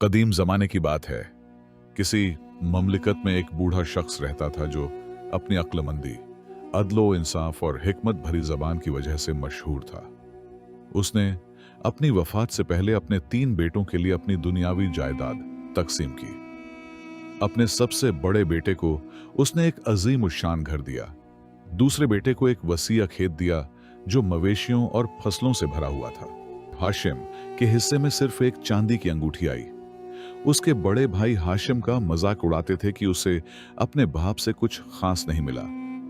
कदीम जमाने की बात है। किसी ममलिकत में एक बूढ़ा शख्स रहता था जो अपनी अक्लमंदी, अदलो इंसाफ और हिकमत भरी जबान की वजह से मशहूर था। उसने अपनी वफात से पहले अपने 3 बेटों के लिए अपनी दुनियावी जायदाद तकसीम की। अपने सबसे बड़े बेटे को उसने एक अजीम उशान घर दिया। दूसरे बेटे को एक वसीया खेत दिया जो मवेशियों और फसलों से भरा हुआ था। हाशिम के हिस्से में सिर्फ एक चांदी की अंगूठी आई। उसके बड़े भाई हाशिम का मजाक उड़ाते थे कि उसे अपने बाप से कुछ खास नहीं मिला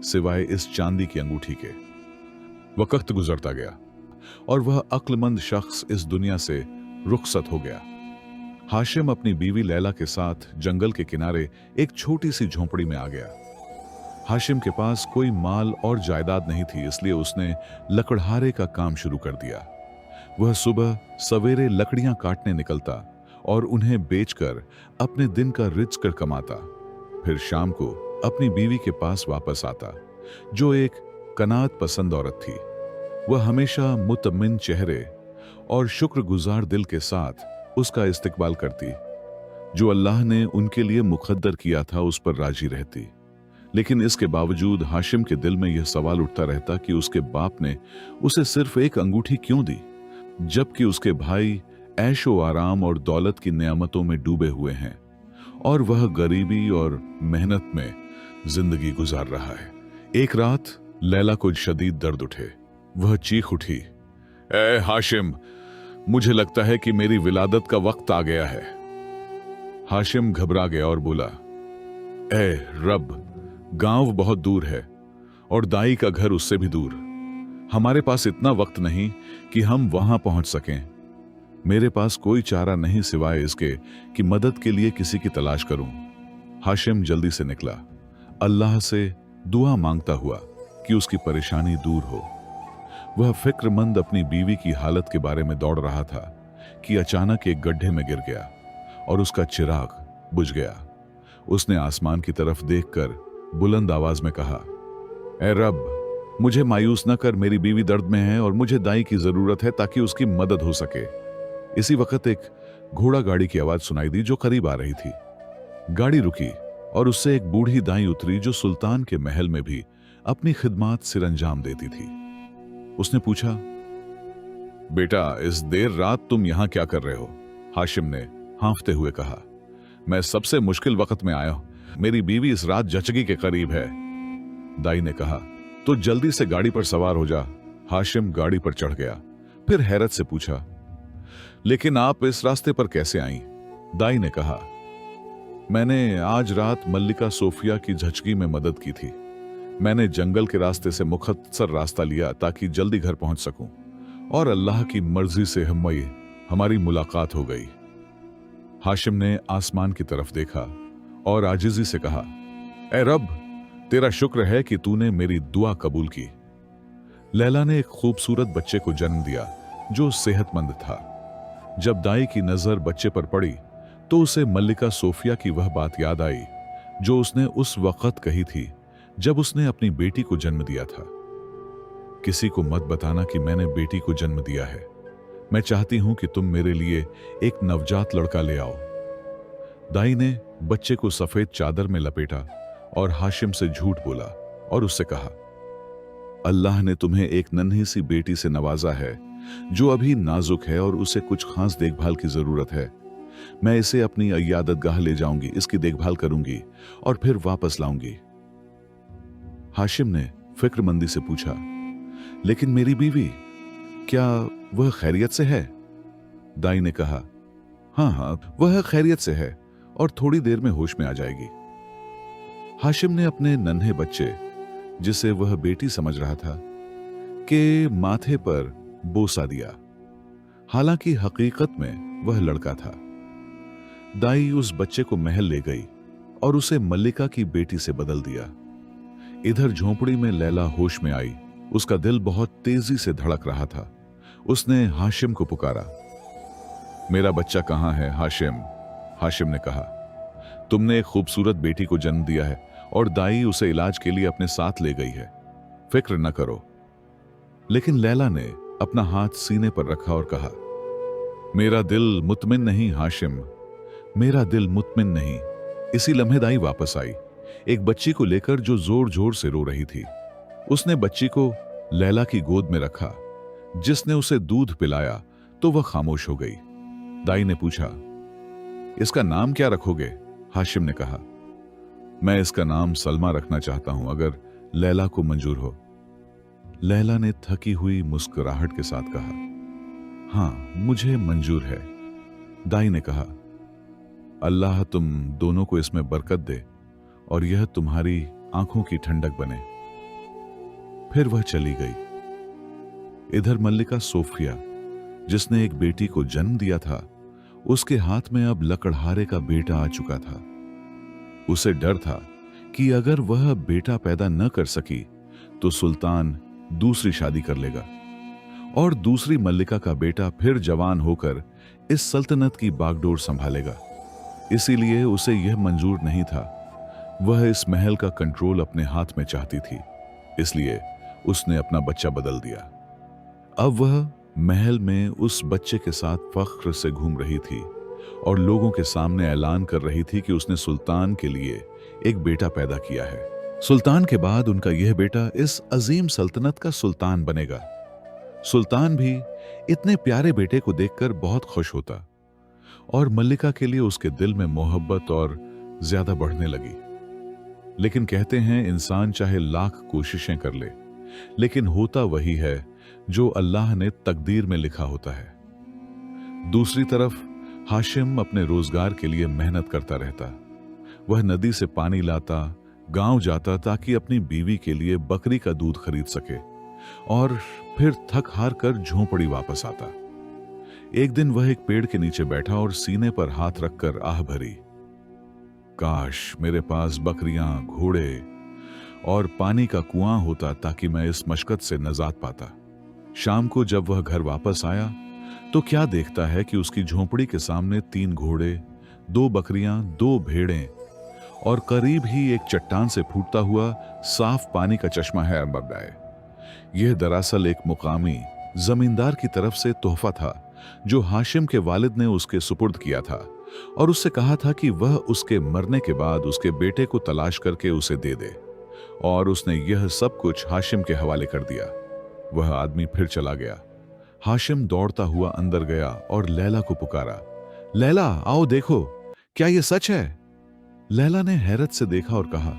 सिवाय इस चांदी की अंगूठी के। वक्त गुजरता गया और वह अक्लमंद शख्स इस दुनिया से रुखसत हो गया। हाशिम अपनी बीवी लैला के साथ जंगल के किनारे एक छोटी सी झोंपड़ी में आ गया। हाशिम के पास कोई माल और जायदाद नहीं थी, इसलिए उसने लकड़हारे का काम शुरू कर दिया। वह सुबह सवेरे लकड़ियां काटने निकलता और उन्हें बेचकर अपने दिन का रिज़्क कमाता। फिर शाम को अपनी बीवी के पास वापस आता जो एक कनात पसंद औरत थी। वह हमेशा मुतमिन चेहरे और शुक्रगुजार दिल के साथ उसका इस्तकबाल करती। जो अल्लाह ने उनके लिए मुकद्दर किया था उस पर राजी रहती। लेकिन इसके बावजूद हाशिम के दिल में यह सवाल उठता रहता कि उसके बाप ने उसे सिर्फ एक अंगूठी क्यों दी, जबकि उसके भाई ऐशो आराम और दौलत की नेमतों में डूबे हुए हैं और वह गरीबी और मेहनत में जिंदगी गुजार रहा है। एक रात लैला को शदीद दर्द उठे। वह चीख उठी, ए हाशिम, मुझे लगता है कि मेरी विलादत का वक्त आ गया है। हाशिम घबरा गया और बोला, ए रब, गांव बहुत दूर है और दाई का घर उससे भी दूर। हमारे पास इतना वक्त नहीं कि हम वहां पहुंच सकें। मेरे पास कोई चारा नहीं सिवाय इसके कि मदद के लिए किसी की तलाश करूं। हाशिम जल्दी से निकला, अल्लाह से दुआ मांगता हुआ कि उसकी परेशानी दूर हो। वह फिक्रमंद अपनी बीवी की हालत के बारे में दौड़ रहा था कि अचानक एक गड्ढे में गिर गया और उसका चिराग बुझ गया। उसने आसमान की तरफ देखकर बुलंद आवाज में कहा, ए रब, मुझे मायूस न कर, मेरी बीवी दर्द में है और मुझे दाई की जरूरत है ताकि उसकी मदद हो सके। इसी वक्त एक घोड़ा गाड़ी की आवाज सुनाई दी जो करीब आ रही थी। गाड़ी रुकी और उससे एक बूढ़ी दाई उतरी जो सुल्तान के महल में भी अपनी खिदमत सिरंजाम देती थी। उसने पूछा, बेटा, इस देर रात तुम यहां क्या कर रहे हो? हाशिम ने हांफते हुए कहा, मैं सबसे मुश्किल वक्त में आया हूं। मेरी बीवी इस रात जचगी के करीब है। दाई ने कहा, तो जल्दी से गाड़ी पर सवार हो जा। हाशिम गाड़ी पर चढ़ गया। फिर हैरत से पूछा, लेकिन आप इस रास्ते पर कैसे आई? दाई ने कहा, मैंने आज रात मल्लिका सोफिया की झचगी में मदद की थी। मैंने जंगल के रास्ते से मुख्तसर रास्ता लिया ताकि जल्दी घर पहुंच सकूं और अल्लाह की मर्जी से हमारी मुलाकात हो गई। हाशिम ने आसमान की तरफ देखा और आजिजी से कहा, ए रब, तेरा शुक्र है कि तूने मेरी दुआ कबूल की। लैला ने एक खूबसूरत बच्चे को जन्म दिया जो सेहतमंद था। जब दाई की नजर बच्चे पर पड़ी तो उसे मल्लिका सोफिया की वह बात याद आई जो उसने उस वक्त कही थी जब उसने अपनी बेटी को जन्म दिया था, किसी को मत बताना कि मैंने बेटी को जन्म दिया है। मैं चाहती हूं कि तुम मेरे लिए एक नवजात लड़का ले आओ। दाई ने बच्चे को सफेद चादर में लपेटा और हाशिम से झूठ बोला और उससे कहा, अल्लाह ने तुम्हें एक नन्ही सी बेटी से नवाजा है जो अभी नाजुक है और उसे कुछ खास देखभाल की जरूरत है। मैं इसे अपनी अयादतगाह ले जाऊंगी, इसकी देखभाल करूंगी और फिर वापस लाऊंगी। हाशिम ने फिक्रमंदी से पूछा, लेकिन मेरी बीवी, क्या वह खैरियत से है? दाई ने कहा, हाँ, वह खैरियत से है और थोड़ी देर में होश में आ जाएगी। हाशिम ने अपने नन्हे बच्चे, जिसे वह बेटी समझ रहा था, के माथे पर बोसा दिया। हालांकि हकीकत में वह लड़का था। दाई उस बच्चे को महल ले गई और उसे मल्लिका की बेटी से बदल दिया। इधर झोंपड़ी में लैला होश में आई। उसका दिल बहुत तेजी से धड़क रहा था। उसने हाशिम को पुकारा, मेरा बच्चा कहां है हाशिम? हाशिम ने कहा, तुमने एक खूबसूरत बेटी को जन्म दिया है और दाई उसे इलाज के लिए अपने साथ ले गई है, फिक्र न करो। लेकिन लैला ने अपना हाथ सीने पर रखा और कहा, मेरा दिल मुतमिन नहीं हाशिम, मेरा दिल मुतमिन नहीं। इसी लम्हे दाई वापस आई, एक बच्ची को लेकर जो जोर जोर से रो रही थी। उसने बच्ची को लैला की गोद में रखा। जिसने उसे दूध पिलाया तो वह खामोश हो गई। दाई ने पूछा, इसका नाम क्या रखोगे? हाशिम ने कहा, मैं इसका नाम सलमा रखना चाहता हूं, अगर लैला को मंजूर हो। लैला ने थकी हुई मुस्कुराहट के साथ कहा, हाँ मुझे मंजूर है। दाई ने कहा, अल्लाह तुम दोनों को इसमें बरकत दे और यह तुम्हारी आंखों की ठंडक बने। फिर वह चली गई। इधर मल्लिका सोफिया, जिसने एक बेटी को जन्म दिया था, उसके हाथ में अब लकड़हारे का बेटा आ चुका था। उसे डर था कि अगर वह बेटा पैदा न कर सकी तो सुल्तान दूसरी शादी कर लेगा और दूसरी मल्लिका का बेटा फिर जवान होकर इस सल्तनत की बागडोर संभालेगा। इसीलिए उसे यह मंजूर नहीं था। वह इस महल का कंट्रोल अपने हाथ में चाहती थी, इसलिए उसने अपना बच्चा बदल दिया। अब वह महल में उस बच्चे के साथ फख्र से घूम रही थी और लोगों के सामने ऐलान कर रही थी कि उसने सुल्तान के लिए एक बेटा पैदा किया है। सुल्तान के बाद उनका यह बेटा इस अजीम सल्तनत का सुल्तान बनेगा। सुल्तान भी इतने प्यारे बेटे को देखकर बहुत खुश होता और मल्लिका के लिए उसके दिल में मोहब्बत और ज्यादा बढ़ने लगी। लेकिन कहते हैं इंसान चाहे लाख कोशिशें कर ले, लेकिन होता वही है जो अल्लाह ने तकदीर में लिखा होता है। दूसरी तरफ हाशिम अपने रोजगार के लिए मेहनत करता रहता। वह नदी से पानी लाता, गांव जाता ताकि अपनी बीवी के लिए बकरी का दूध खरीद सके और फिर थक हार कर झोंपड़ी वापस आता। एक दिन वह एक पेड़ के नीचे बैठा और सीने पर हाथ रखकर आह भरी, काश मेरे पास बकरियां, घोड़े और पानी का कुआं होता ताकि मैं इस मशक्कत से निजात पाता। शाम को जब वह घर वापस आया तो क्या देखता है कि उसकी झोंपड़ी के सामने 3 घोड़े, 2 बकरियां, 2 भेड़ें और करीब ही एक चट्टान से फूटता हुआ साफ पानी का चश्मा है। यह दरअसल एक मुकामी जमींदार की तरफ से तोहफा था जो हाशिम के वालिद ने उसके सुपुर्द किया था और उससे कहा था कि वह उसके मरने के बाद उसके बेटे को तलाश करके उसे दे दे, और उसने यह सब कुछ हाशिम के हवाले कर दिया। वह आदमी फिर चला गया। हाशिम दौड़ता हुआ अंदर गया और लैला को पुकारा, लैला आओ देखो, क्या यह सच है? लैला ने हैरत से देखा और कहा,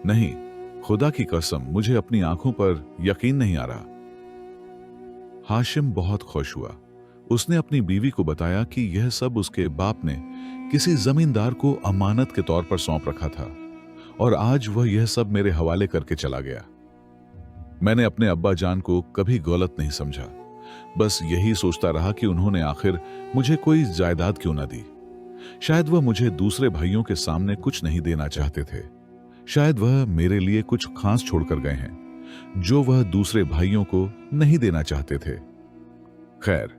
नहीं, खुदा की कसम मुझे अपनी आंखों पर यकीन नहीं आ रहा। हाशिम बहुत खुश हुआ। उसने अपनी बीवी को बताया कि यह सब उसके बाप ने किसी जमींदार को अमानत के तौर पर सौंप रखा था और आज वह यह सब मेरे हवाले करके चला गया। मैंने अपने अब्बा जान को कभी गलत नहीं समझा, बस यही सोचता रहा कि उन्होंने आखिर मुझे कोई जायदाद क्यों ना दी। शायद वह मुझे दूसरे भाइयों के सामने कुछ नहीं देना चाहते थे। शायद वह मेरे लिए कुछ खास छोड़कर गए हैं जो वह दूसरे भाइयों को नहीं देना चाहते थे। खैर,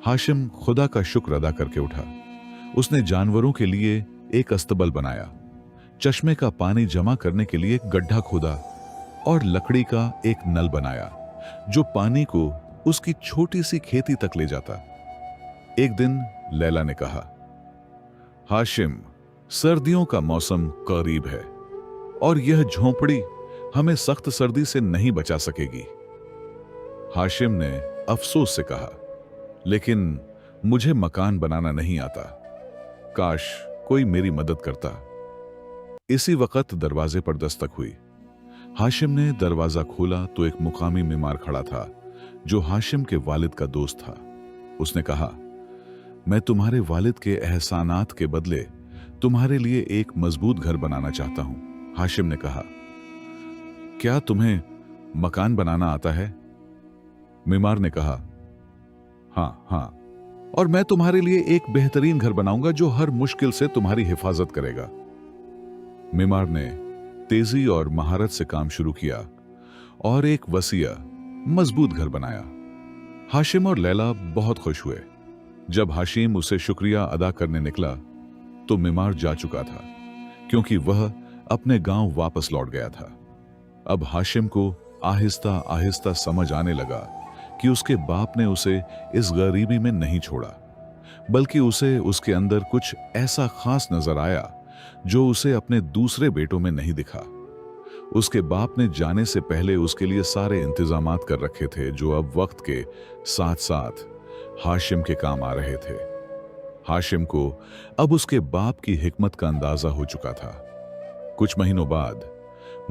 हाशिम खुदा का शुक्र अदा करके उठा। उसने जानवरों के लिए एक अस्तबल बनाया, चश्मे का पानी जमा करने के लिए एक गड्ढा खोदा और लकड़ी का एक नल बनाया जो पानी को उसकी छोटी सी खेती तक ले जाता। एक दिन लैला ने कहा, हाशिम, सर्दियों का मौसम करीब है और यह झोंपड़ी हमें सख्त सर्दी से नहीं बचा सकेगी। हाशिम ने अफसोस से कहा, लेकिन मुझे मकान बनाना नहीं आता, काश कोई मेरी मदद करता। इसी वक्त दरवाजे पर दस्तक हुई। हाशिम ने दरवाजा खोला तो एक मुकामी बीमार खड़ा था जो हाशिम के वालिद का दोस्त था। उसने कहा, मैं तुम्हारे वालिद के एहसानात के बदले तुम्हारे लिए एक मजबूत घर बनाना चाहता हूं। हाशिम ने कहा, क्या तुम्हें मकान बनाना आता है? बीमार ने कहा, हाँ, और मैं तुम्हारे लिए एक बेहतरीन घर बनाऊंगा जो हर मुश्किल से तुम्हारी हिफाजत करेगा। बीमार ने तेजी और महारत से काम शुरू किया और एक वसीया मजबूत घर बनाया। हाशिम और लैला बहुत खुश हुए। जब हाशिम उसे शुक्रिया अदा करने निकला तो बीमार जा चुका था क्योंकि वह अपने गांव वापस लौट गया था। अब हाशिम को आहिस्ता आहिस्ता समझ आने लगा कि उसके बाप ने उसे इस गरीबी में नहीं छोड़ा, बल्कि उसे उसके अंदर कुछ ऐसा खास नजर आया जो उसे अपने दूसरे बेटों में नहीं दिखा। उसके बाप ने जाने से पहले उसके लिए सारे इंतजामात कर रखे थे जो अब वक्त के साथ साथ हाशिम के काम आ रहे थे। हाशिम को अब उसके बाप की हिकमत का अंदाजा हो चुका था। कुछ महीनों बाद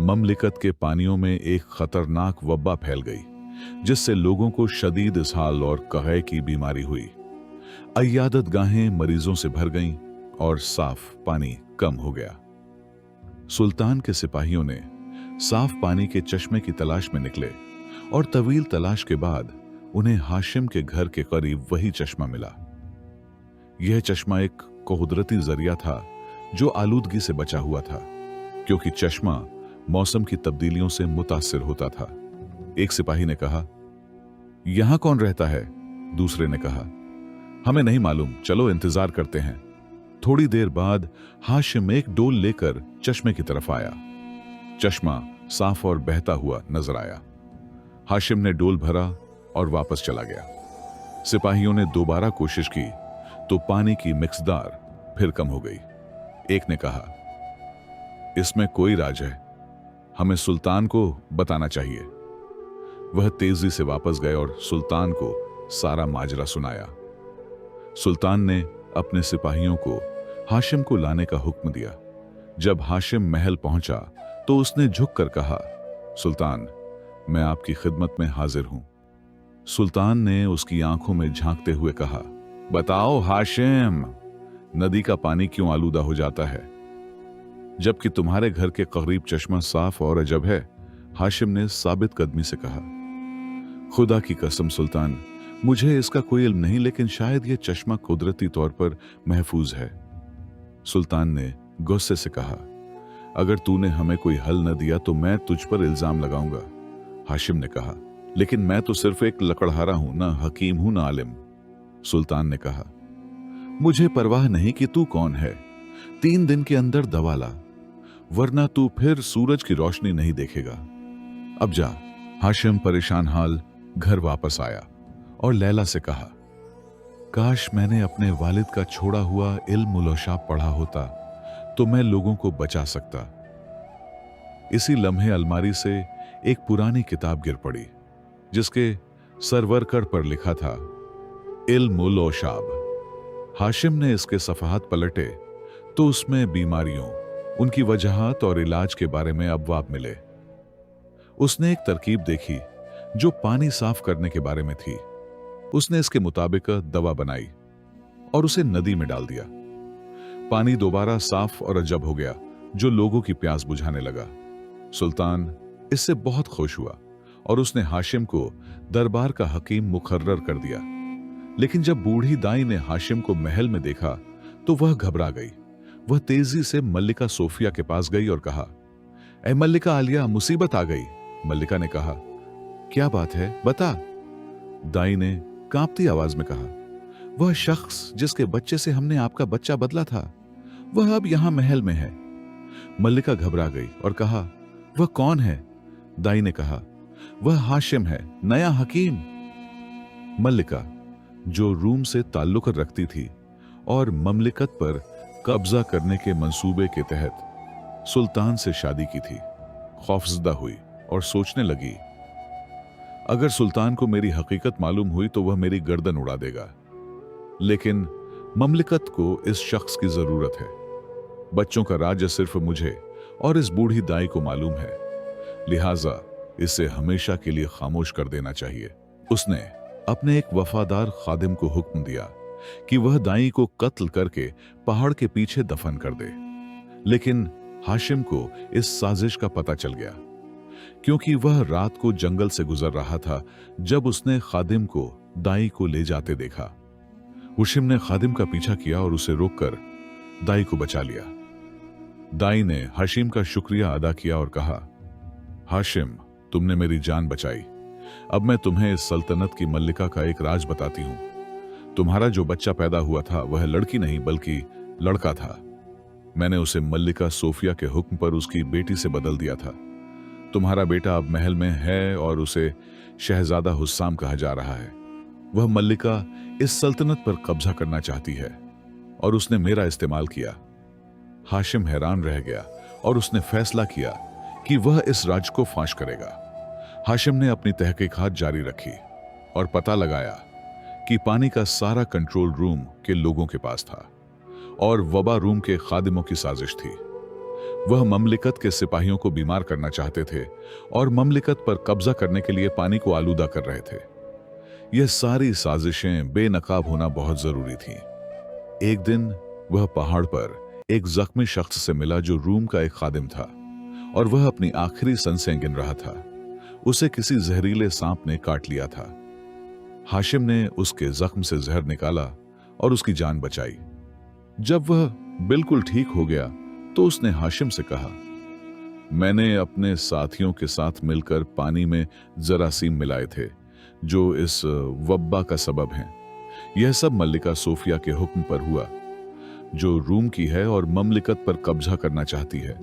ममलिकत के पानियों में एक खतरनाक वबा फैल गई, जिससे लोगों को शदीद इसहाल और कहे की बीमारी हुई। अय्यादत गाहें मरीजों से भर गईं और साफ पानी कम हो गया। सुल्तान के सिपाहियों ने साफ पानी के चश्मे की तलाश में निकले और तवील तलाश के बाद उन्हें हाशिम के घर के करीब वही चश्मा मिला। यह चश्मा एक कुदरती जरिया था जो आलूदगी से बचा हुआ था, क्योंकि चश्मा मौसम की तब्दीलियों से मुतासिर होता था। एक सिपाही ने कहा, यहां कौन रहता है? दूसरे ने कहा, हमें नहीं मालूम, चलो इंतजार करते हैं। थोड़ी देर बाद हाशिम एक डोल लेकर चश्मे की तरफ आया। चश्मा साफ और बहता हुआ नजर आया। हाशिम ने डोल भरा और वापस चला गया। सिपाहियों ने दोबारा कोशिश की तो पानी की मिक्सदार फिर कम हो गई। एक ने कहा, इसमें कोई राज है, हमें सुल्तान को बताना चाहिए। वह तेजी से वापस गए और सुल्तान को सारा माजरा सुनाया। सुल्तान ने अपने सिपाहियों को हाशिम को लाने का हुक्म दिया। जब हाशिम महल पहुंचा तो उसने झुककर कहा, सुल्तान, मैं आपकी खिदमत में हाजिर हूं। सुल्तान ने उसकी आंखों में झांकते हुए कहा, बताओ हाशिम, नदी का पानी क्यों आलूदा हो जाता है जबकि तुम्हारे घर के करीब चश्मा साफ और अजब है? हाशिम ने साबित कदमी से कहा, खुदा की कसम सुल्तान, मुझे इसका कोई इल्म नहीं, लेकिन शायद यह चश्मा कुदरती तौर पर महफूज है। सुल्तान ने गुस्से से कहा, अगर तूने हमें कोई हल न दिया तो मैं तुझ पर इल्जाम लगाऊंगा। हाशिम ने कहा, लेकिन मैं तो सिर्फ एक लकड़हारा हूं, ना हकीम हूं ना आलिम। सुल्तान ने कहा, मुझे परवाह नहीं कि तू कौन है, 3 दिन के अंदर दवा ला, वरना तू फिर सूरज की रोशनी नहीं देखेगा। अब जा। हाशिम परेशान हाल घर वापस आया और लैला से कहा, काश मैंने अपने वालिद का छोड़ा हुआ इल्म उलौशाब पढ़ा होता तो मैं लोगों को बचा सकता। इसी लम्हे अलमारी से एक पुरानी किताब गिर पड़ी जिसके सरवरकड़ पर लिखा था, इल्म उलौशाब। हाशिम ने इसके सफ़हात पलटे तो उसमें बीमारियों, उनकी वजहात और इलाज के बारे में अबवाब मिले। उसने एक तरकीब देखी जो पानी साफ करने के बारे में थी। उसने इसके मुताबिक दवा बनाई और उसे नदी में डाल दिया। पानी दोबारा साफ और अजब हो गया जो लोगों की प्यास बुझाने लगा। सुल्तान इससे बहुत खुश हुआ और उसने हाशिम को दरबार का हकीम मुकर्रर कर दिया। लेकिन जब बूढ़ी दाई ने हाशिम को महल में देखा तो वह घबरा गई। वह तेजी से मल्लिका सोफिया के पास गई और कहा, ऐ मल्लिका आलिया, मुसीबत आ गई। मल्लिका ने कहा, क्या बात है, बता। दाई ने कांपती आवाज में कहा, वह शख्स जिसके बच्चे से हमने आपका बच्चा बदला था, वह अब यहां महल में है। मल्लिका घबरा गई और कहा, वह कौन है? दाई ने कहा, वह हाशिम है, नया हकीम। मल्लिका, जो रूम से ताल्लुक रखती थी और ममलिकत पर कब्जा करने के मंसूबे के तहत सुल्तान से शादी की थी, खौफजदा हुई और सोचने लगी, अगर सुल्तान को मेरी हकीकत मालूम हुई तो वह मेरी गर्दन उड़ा देगा। लेकिन ममलिकत को इस शख्स की जरूरत है। बच्चों का राज्य सिर्फ मुझे और इस बूढ़ी दाई को मालूम है, लिहाजा इसे हमेशा के लिए खामोश कर देना चाहिए। उसने अपने एक वफादार खादिम को हुक्म दिया कि वह दाई को कत्ल करके पहाड़ के पीछे दफन कर दे। लेकिन हाशिम को इस साजिश का पता चल गया, क्योंकि वह रात को जंगल से गुजर रहा था जब उसने खादिम को दाई को ले जाते देखा। हाशिम ने खादिम का पीछा किया और उसे रोककर दाई को बचा लिया। दाई ने हाशिम का शुक्रिया अदा किया और कहा, हाशिम, तुमने मेरी जान बचाई। अब मैं तुम्हें इस सल्तनत की मल्लिका का एक राज बताती हूं। तुम्हारा जो बच्चा पैदा हुआ था वह लड़की नहीं बल्कि लड़का था। मैंने उसे मल्लिका सोफिया के हुक्म पर उसकी बेटी से बदल दिया था। तुम्हारा बेटा अब महल में है और उसे शहजादा हुस्साम कहा जा रहा है। वह मल्लिका इस सल्तनत पर कब्जा करना चाहती है और उसने मेरा इस्तेमाल किया। हाशिम हैरान रह गया और उसने फैसला किया कि वह इस राज को फांश करेगा। हाशिम ने अपनी तहकीकात जारी रखी और पता लगाया कि पानी का सारा कंट्रोल रूम के लोगों के पास था और वबा रूम के खादिमों की साजिश थी। वह ममलिकत के सिपाहियों को बीमार करना चाहते थे और ममलिकत पर कब्जा करने के लिए पानी को आलूदा कर रहे थे। यह सारी साजिशें बेनकाब होना बहुत जरूरी थी। एक दिन वह पहाड़ पर एक जख्मी शख्स से मिला जो रूम का एक खादिम था और वह अपनी आखिरी सांसें गिन रहा था। उसे किसी जहरीले सांप ने काट लिया था। हाशिम ने उसके जख्म से जहर निकाला और उसकी जान बचाई। जब वह बिल्कुल ठीक हो गया तो उसने हाशिम से कहा, मैंने अपने साथियों के साथ मिलकर पानी में जरासीम मिलाए थे जो इस वब्बा का सबब हैं। यह सब मल्लिका सोफिया के हुक्म पर हुआ, जो रूम की है और ममलिकत पर कब्जा करना चाहती है।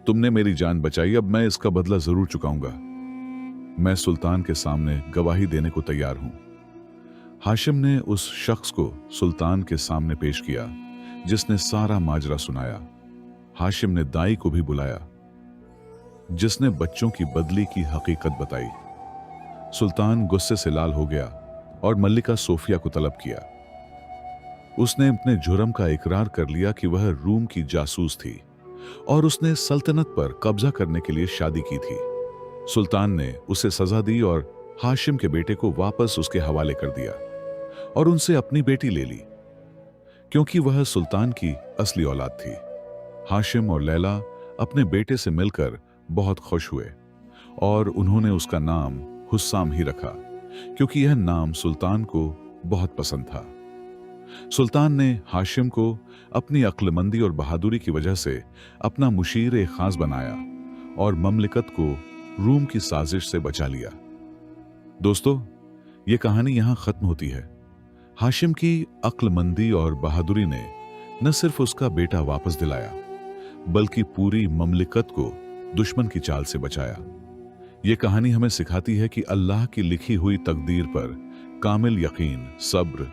तुमने मेरी जान बचाई, अब मैं इसका बदला जरूर चुकाऊंगा। मैं सुल्तान के सामने गवाही देने को तैयार हूं। हाशिम ने उस शख्स को सुल्तान के सामने पेश किया जिसने सारा माजरा सुनाया। हाशिम ने दाई को भी बुलाया जिसने बच्चों की बदली की हकीकत बताई। सुल्तान गुस्से से लाल हो गया और मल्लिका सोफिया को तलब किया। उसने अपने जुर्म का इकरार कर लिया कि वह रूम की जासूस थी और उसने सल्तनत पर कब्जा करने के लिए शादी की थी। सुल्तान ने उसे सजा दी और हाशिम के बेटे को वापस उसके हवाले कर दिया और उनसे अपनी बेटी ले ली, क्योंकि वह सुल्तान की असली औलाद थी। हाशिम और लैला अपने बेटे से मिलकर बहुत खुश हुए और उन्होंने उसका नाम हुस्साम ही रखा, क्योंकि यह नाम सुल्तान को बहुत पसंद था। सुल्तान ने हाशिम को अपनी अक्लमंदी और बहादुरी की वजह से अपना मुशीर खास बनाया और ममलिकत को रूम की साजिश से बचा लिया। दोस्तों, यह कहानी यहां खत्म होती है। हाशिम की अक्लमंदी और बहादुरी ने न सिर्फ उसका बेटा वापस दिलाया, बल्कि पूरी ममलिकत को दुश्मन की चाल से बचाया। यह कहानी हमें सिखाती है कि अल्लाह की लिखी हुई तकदीर पर कामिल यकीन, सब्र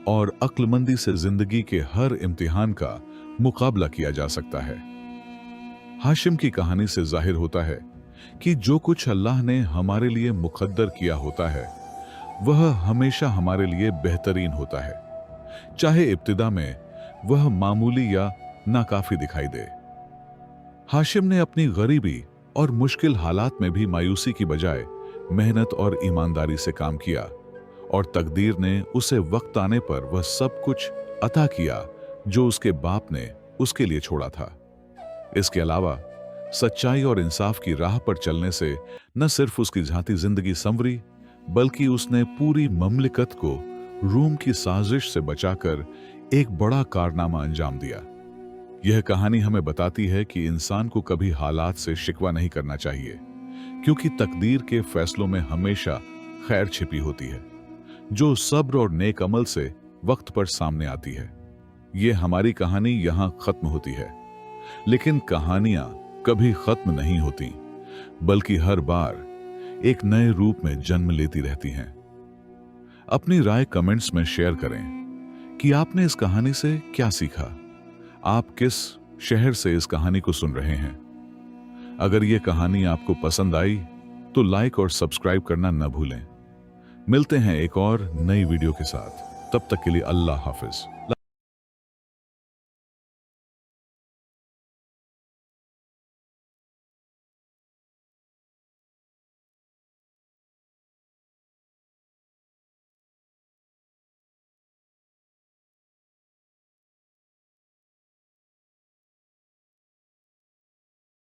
और अक्लमंदी से जिंदगी के हर इम्तिहान का मुकाबला किया जा सकता है। हाशिम की कहानी से जाहिर होता है कि जो कुछ अल्लाह ने हमारे लिए मुकद्दर किया होता है वह हमेशा हमारे लिए बेहतरीन होता है, चाहे इब्तिदा में वह मामूली या नाकाफी दिखाई दे। हाशिम ने अपनी गरीबी और मुश्किल हालात में भी मायूसी की बजाय मेहनत और ईमानदारी से काम किया और तकदीर ने उसे वक्त आने पर वह सब कुछ अता किया जो उसके बाप ने उसके लिए छोड़ा था। इसके अलावा सच्चाई और इंसाफ की राह पर चलने से न सिर्फ उसकी झांकी जिंदगी संवरी, बल्कि उसने पूरी ममलिकत को रूम की साजिश से बचाकर एक बड़ा कारनामा अंजाम दिया। यह कहानी हमें बताती है कि इंसान को कभी हालात से शिकवा नहीं करना चाहिए, क्योंकि तकदीर के फैसलों में हमेशा खैर छिपी होती है, जो सब्र और नेक अमल से वक्त पर सामने आती है। यह हमारी कहानी यहां खत्म होती है, लेकिन कहानियां कभी खत्म नहीं होती, बल्कि हर बार एक नए रूप में जन्म लेती रहती हैं। अपनी राय कमेंट्स में शेयर करें कि आपने इस कहानी से क्या सीखा। आप किस शहर से इस कहानी को सुन रहे हैं? अगर यह कहानी आपको पसंद आई तो लाइक और सब्सक्राइब करना न भूलें। मिलते हैं एक और नई वीडियो के साथ। तब तक के लिए अल्लाह हाफिज।